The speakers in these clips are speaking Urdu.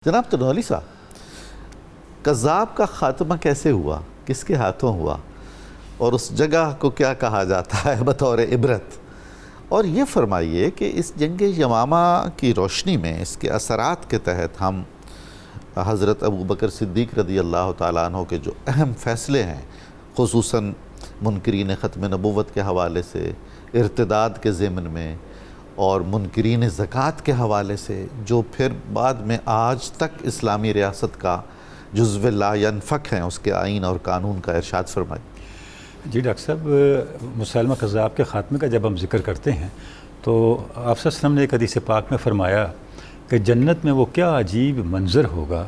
جناب تنولی صاحب، کذاب کا خاتمہ کیسے ہوا، کس کے ہاتھوں ہوا، اور اس جگہ کو کیا کہا جاتا ہے بطور عبرت؟ اور یہ فرمائیے کہ اس جنگ یمامہ کی روشنی میں، اس کے اثرات کے تحت ہم حضرت ابوبکر صدیق رضی اللہ تعالیٰ عنہ کے جو اہم فیصلے ہیں، خصوصاً منکرین ختم نبوت کے حوالے سے، ارتداد کے ضمن میں، اور منکرین زکوٰۃ کے حوالے سے، جو پھر بعد میں آج تک اسلامی ریاست کا جزو لا ینفک ہیں، اس کے آئین اور قانون کا ارشاد فرمائے۔ جی ڈاکٹر صاحب، مسلمہ کذاب کے خاتمے کا جب ہم ذکر کرتے ہیں تو آپ صلی اللہ علیہ وسلم نے ایک حدیث پاک میں فرمایا کہ جنت میں وہ کیا عجیب منظر ہوگا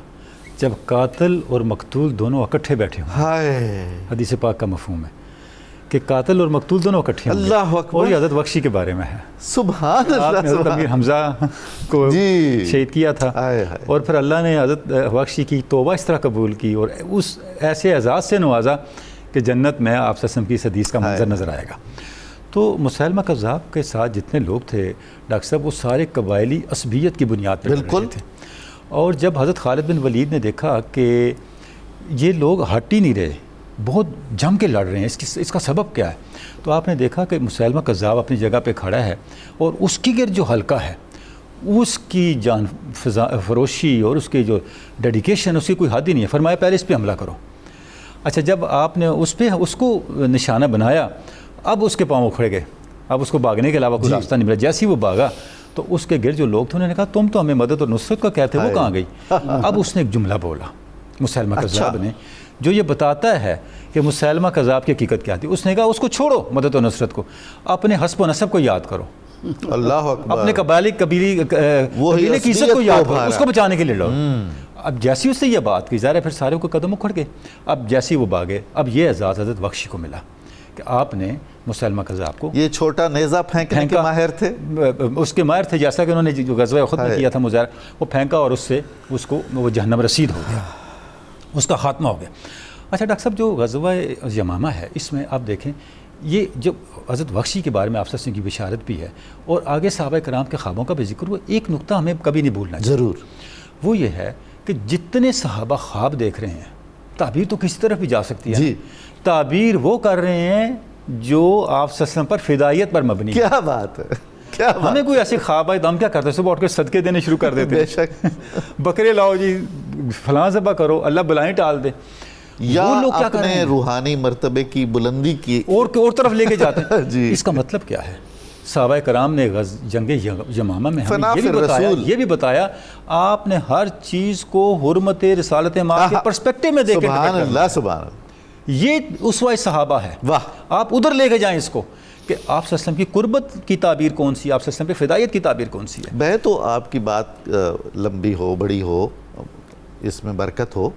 جب قاتل اور مقتول دونوں اکٹھے بیٹھے ہوں۔ ہائے، حدیث پاک کا مفہوم ہے کہ قاتل اور مقتول دونوں اکٹھے ہوں۔ اللہ اکبر۔ اور یہ حضرت بخشی کے بارے میں ہے۔ سبحان آپ نے اللہ، حضرت امیر حمزہ کو جی شہید کیا تھا، ہائے ہائے۔ اور پھر اللہ نے حضرت بخشی کی توبہ اس طرح قبول کی اور اس ایسے اعزاز سے نوازا کہ جنت میں آپ صلی اللہ علیہ وسلم کی اس حدیث کا منظر نظر آئے گا۔ تو مسلمہ کذاب کے ساتھ جتنے لوگ تھے ڈاکٹر صاحب، وہ سارے قبائلی عصبیت کی بنیاد پر بالکل تھے، اور جب حضرت خالد بن ولید نے دیکھا کہ یہ لوگ ہٹ ہی نہیں رہے، بہت جم کے لڑ رہے ہیں، اس کا سبب کیا ہے، تو آپ نے دیکھا کہ مسلمہ کذاب اپنی جگہ پہ کھڑا ہے اور اس کی گرد جو حلقہ ہے، اس کی جان فروشی اور اس کی جو ڈیڈیکیشن، اس کی کوئی حد ہی نہیں ہے۔ فرمایا پہلے اس پہ حملہ کرو۔ اچھا، جب آپ نے اس کو نشانہ بنایا، اب اس کے پاؤں کھڑے گئے، اب اس کو بھاگنے کے علاوہ کوئی راستہ نہیں ملا۔ جیسے ہی وہ بھاگا تو اس کے گرد جو لوگ تھے انہوں نے کہا تم تو ہمیں مدد اور نصرت کا کہتے وہ کہاں گئی؟ اب اس نے ایک جملہ بولا مسلمہ کذاب نے، جو یہ بتاتا ہے کہ مسلمہ کذاب کی حقیقت کیا تھی۔ اس نے کہا اس کو چھوڑو مدد و نصرت کو، اپنے حسب و نسب کو یاد کرو، اللہ اکبر، اپنے قبیلے کی عزت کو یاد کرو، اس کو بچانے کے لیے لڑو۔ اب جیسی اس نے یہ بات کی، ظاہر ہے پھر سارے کو قدم اکھڑ گئے۔ اب جیسی وہ بھاگے، اب یہ اعزاز حضرت بخشی کو ملا کہ آپ نے مسلمہ کذاب کو، یہ چھوٹا نیزہ پھینکنے کے ماہر تھے، اس کے ماہر تھے، جیسا کہ انہوں نے جو غزوہ احد میں کیا تھا مظاہرہ، وہ پھینکا اور اس سے اس کو وہ جہنم رسید ہو گیا، اس کا خاتمہ ہو گیا۔ اچھا ڈاکٹر صاحب، جو غزوہ یمامہ ہے، اس میں آپ دیکھیں یہ جو حضرت بخشی کے بارے میں آپ صلی اللہ علیہ وسلم کی بشارت بھی ہے اور آگے صحابہ کرام کے خوابوں کا بھی ذکر ہوا۔ ایک نقطہ ہمیں کبھی نہیں بھولنا چاہیے، ضرور، وہ یہ ہے کہ جتنے صحابہ خواب دیکھ رہے ہیں، تعبیر تو کسی طرف بھی جا سکتی ہے، جی، تعبیر وہ کر رہے ہیں جو آپ صلی اللہ علیہ وسلم پر فدائیت پر مبنی ہے۔ کیا بات ہے، کیا بات، ہمیں کوئی ایسے خواب آئے تو ہم کیا کرتے ہیں؟ صبح اٹھ کے صدقے دینے شروع کر دیتے بے ہیں، شک، بکرے لاؤ جی، فلاں ذبح کرو، اللہ بلائیں ٹال دے، یا وہ لوگ کیا کر رہے اپنے ہیں؟ روحانی مرتبے کی بلندی کی اور طرف لے کے جاتے ہیں۔ جی، اس کا مطلب کیا ہے؟ صحابہ کرام نے جنگ یمامہ میں ہمیں فنا فی یہ بھی بتایا آپ نے ہر چیز کو حرمت رسالت ماں کے پرسپیکٹو میں دیکھ کے سبحان اللہ، سبحان اللہ، یہ اسوہ صحابہ ہے۔ واہ، آپ ادھر لے کے جائیں اس کو کہ آپ صلی اللہ علیہ وسلم کی قربت کی تعبیر کون سی ہے، آپ صلی اللہ علیہ وسلم کی فدائیت کی تعبیر کون سی ہے۔ میں تو آپ کی بات لمبی ہو، بڑی ہو، اس میں برکت ہو۔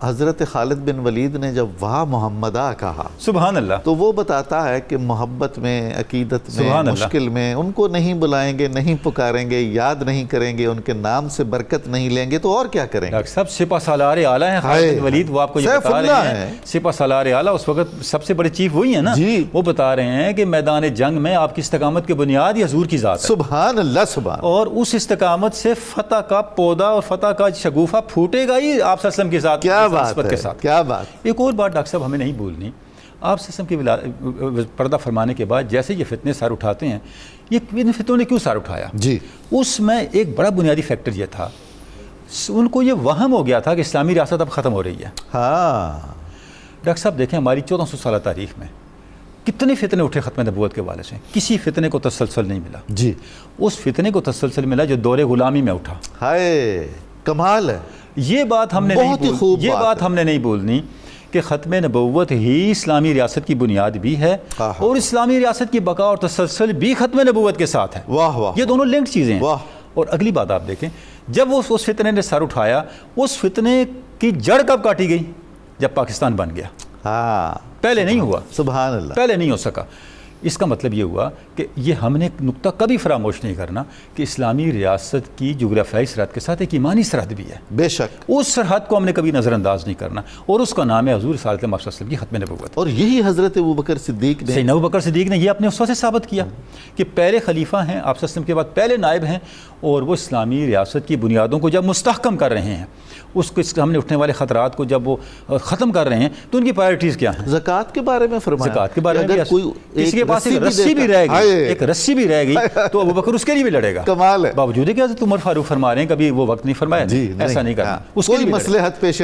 حضرت خالد بن ولید نے جب واہ محمدہ کہا، سبحان اللہ، تو وہ بتاتا ہے کہ محبت میں، عقیدت میں، سبحان اللہ، مشکل میں ان کو نہیں بلائیں گے، نہیں پکاریں گے، یاد نہیں کریں گے، ان کے نام سے برکت نہیں لیں گے تو اور کیا کریں گے؟ ڈاکٹر صاحب سپہ سالار اعلیٰ ہیں خالد بن ولید، وہ آپ کو یہ سیف بتا اللہ رہے ہیں، سپہ سالار اعلیٰ اس وقت سب سے بڑے چیف وہی ہیں نا، جی، وہ بتا رہے ہیں کہ میدان جنگ میں آپ کی استقامت کی بنیاد یہ حضور کی ذات ہے، سبحان اللہ، سبحان، اور اس استقامت سے فتح کا پودا اور فتح کا شگوفہ پھوٹے گا ہی آپ صلی اللہ علیہ وسلم کے ساتھ، کیا بات ہے، کے ساتھ۔ کیا بات۔ ایک اور بات ڈاکٹر صاحب ہمیں نہیں بھولنی، آپ صلی اللہ علیہ وسلم کی پردہ فرمانے کے بعد جیسے یہ فتنے سر اٹھاتے ہیں، یہ ان فتنوں نے کیوں سر اٹھایا؟ جی، اس میں ایک بڑا بنیادی فیکٹر یہ تھا، ان کو یہ وہم ہو گیا تھا کہ اسلامی ریاست اب ختم ہو رہی ہے۔ ہاں، ڈاکٹر صاحب دیکھیں ہماری 1400 سالہ تاریخ میں کتنے فتنے اٹھے ختم نبوت کے حوالے سے، کسی فتنے کو تسلسل نہیں ملا۔ جی، اس فتنے کو تسلسل ملا جو دور غلامی میں اٹھا۔ ہائے، کمال ہے، یہ بات ہم نے بہت ہی خوب یہ بات بات ہے۔ ہم نے نہیں بولنی کہ ختم نبوت ہی اسلامی ریاست کی بنیاد بھی ہے، اور اسلامی ریاست کی بقا اور تسلسل بھی ختم نبوت کے ساتھ ہے۔ واہ واہ، یہ دونوں لنکڈ چیزیں ہیں۔ واہ، اور اگلی بات آپ دیکھیں، جب وہ اس فتنے نے سر اٹھایا، اس فتنے کی جڑ کب کاٹی گئی؟ جب پاکستان بن گیا، ہاں، پہلے نہیں ہوا، سبحان اللہ، پہلے نہیں ہو سکا۔ اس کا مطلب یہ ہوا کہ یہ ہم نے ایک نقطہ کبھی فراموش نہیں کرنا کہ اسلامی ریاست کی جغرافیائی سرحد کے ساتھ ایک ایمانی سرحد بھی ہے، بے شک، اس سرحد کو ہم نے کبھی نظر انداز نہیں کرنا، اور اس کا نام ہے حضور صلی اللہ علیہ وسلم کی ختم نبوت۔ اور یہی حضرت ابوبکر صدیق نے سیدنا ابوبکر صدیق نے یہ اپنے اس وقت سے ثابت کیا کہ پہلے خلیفہ ہیں، آپ صلی اللہ علیہ وسلم کے بعد پہلے نائب ہیں، اور وہ اسلامی ریاست کی بنیادوں کو جب مستحکم کر رہے ہیں، اس کے سامنے اٹھنے والے خطرات کو جب وہ ختم کر رہے ہیں، تو ان کی پرائرٹیز کیا ہیں؟ زکوٰۃ کے بارے میں فرمایا، زکوٰۃ کے بارے میں اگر کوئی کسی کے پاس ایک رسی بھی رہ گئی، ایک رسی بھی رہ گئی تو ابوبکر اس کے لیے بھی لڑے گا، کمال ہے، باوجود ہے کہ حضرت عمر فاروق فرما رہے ہیں کبھی وہ وقت نہیں فرمایا، ایسا نہیں کرنا، اس کے کوئی لیے مصلحت پیش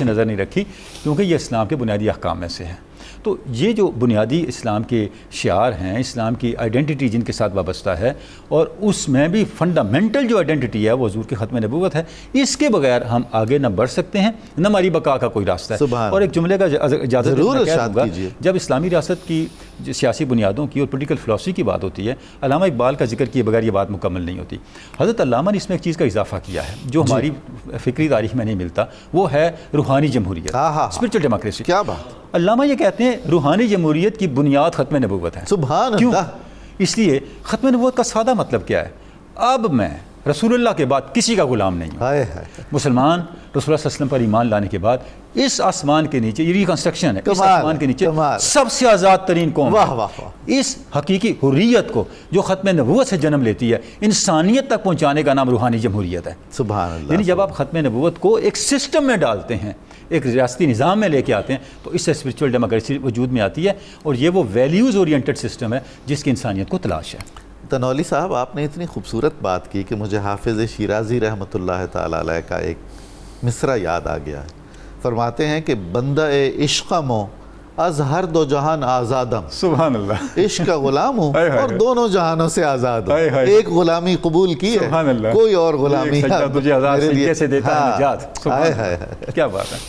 نظر نہیں رکھی، کیونکہ یہ اسلام کے بنیادی احکام میں سے ہے۔ تو یہ جو بنیادی اسلام کے شعار ہیں، اسلام کی آئیڈینٹی جن کے ساتھ وابستہ ہے، اور اس میں بھی فنڈامنٹل جو آئیڈینٹی ہے وہ حضور کی ختم نبوت ہے، اس کے بغیر ہم آگے نہ بڑھ سکتے ہیں، نہ ہماری بقا کا کوئی راستہ ہے۔ اور ایک جملے کا اجازت دوں گا، جب اسلامی ریاست کی سیاسی بنیادوں کی اور پولیٹیکل فلسفی کی بات ہوتی ہے، علامہ اقبال کا ذکر کیے بغیر یہ بات مکمل نہیں ہوتی۔ حضرت علامہ نے اس میں ایک چیز کا اضافہ کیا ہے جو ہماری فکری تاریخ میں نہیں ملتا، وہ ہے روحانی جمہوریت، اسپرچل ڈیموکریسی۔ کیا بات! علامہ یہ کہتے ہیں روحانی جمہوریت کی بنیاد ختم نبوت ہے۔ سبحان کیوں؟ اللہ! اس لیے ختم نبوت کا سادہ مطلب کیا ہے؟ اب میں رسول اللہ کے بعد کسی کا غلام نہیں ہوں۔ مسلمان رسول اللہ صلی اللہ علیہ وسلم پر ایمان لانے کے بعد اس آسمان کے نیچے، یہ ریکنسٹرکشن ہے، اس آسمان کے نیچے سب سے آزاد ترین قوم ہے۔ اس حقیقی حریت کو جو ختم نبوت سے جنم لیتی ہے، انسانیت تک پہنچانے کا نام روحانی جمہوریت ہے۔ سبحان اللہ! یعنی جب آپ ختم نبوت کو ایک سسٹم میں ڈالتے ہیں، ایک ریاستی نظام میں لے کے آتے ہیں، تو اس سے اسپرچول ڈیموکریسی وجود میں آتی ہے، اور یہ وہ ویلیوز اورینٹڈ سسٹم ہے جس کی انسانیت کو تلاش ہے۔ تنولی صاحب، آپ نے اتنی خوبصورت بات کی کہ مجھے حافظ شیرازی رحمۃ اللہ تعالی علیہ کا ایک مصرع یاد آ گیا ہے۔ فرماتے ہیں کہ بندہ عشقم ہو از ہر دو جہان آزادم، سبحان اللہ، عشق کا غلام ہوں اور دونوں جہانوں سے آزاد ہوں۔ ایک غلامی قبول کی ہے، کوئی اور غلامی تجھے آزاد کیسے دیتا ہے نجات، کیا بات ہے!